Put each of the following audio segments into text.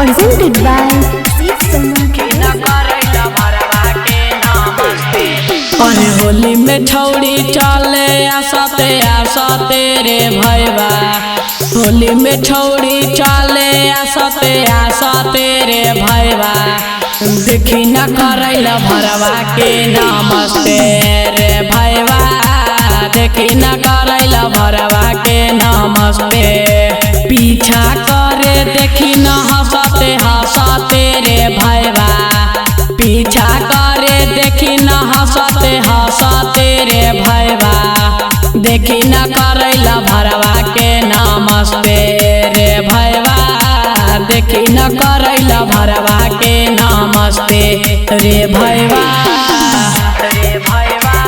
presented by Sip Sona। अरे होली में छौड़ी चले आसते आसते रे भैया, होली में छौड़ी चले आसते आसते रे भैया, देखी न करैला भरवा के नमस्ते रे भैया, देखी न करैला भरवा के नमस्ते, पीछा करे देखी न हंसते हंसते रे भैया, पीछा करे देखी न हंसते हंसते रे भैया, देखी न करैला भरवा के नमस्ते रे भैया, देखी न करैला भरवा के नमस्ते रे भैया, रे भैया।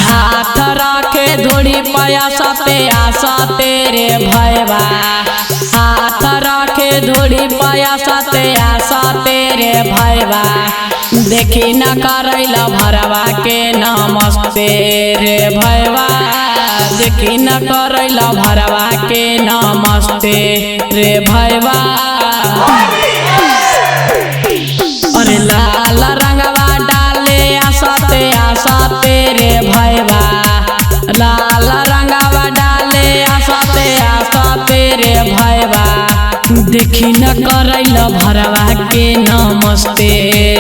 हाथ रखे धोड़ी पाया सते आसते रे भैया, हाथ रखे धोड़ी पाया सते आसते रे भैया, देखी न करैला भरवा के नमस्ते रे भैया, देखी न करैला भरवा के नमस्ते रे भैया। अरे लाल रंगवा डाले आसते आसते रे भैया, लाल रंगवा डाले आसते आसते रे भैया, देखी न करैला भरवा के नमस्ते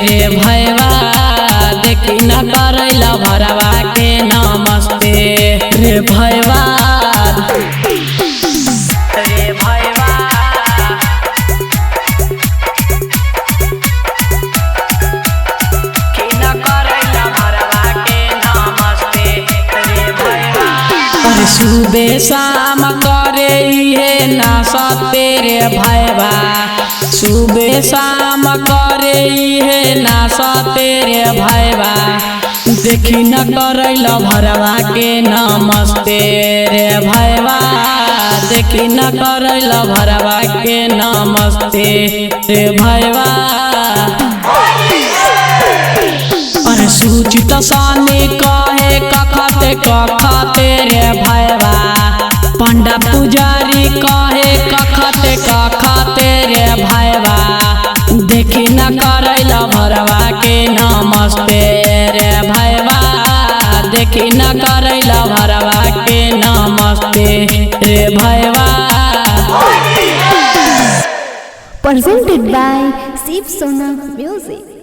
रे भैया, देखी न करैला भरवा के नमस्ते रे भैया, रे भैया। सुबह शाम करे ये नाचते रे भैया, सुबह शाम करे ये नाचते रे भैया, देखी न करैला भरवा के नमस्ते रे भैया, देखी न करैला भरवा के नमस्ते रे भैया। अरे सूचित सानी कहे कखते कखते रे भैया, पंडा पुजारी कहे कखते कखते रे भैया, देखी न करैला भरवा के नमस्ते रे भैया, देखी न करैला भरवा के नमस्ते रे भैया। Presented by Sip Sona Music।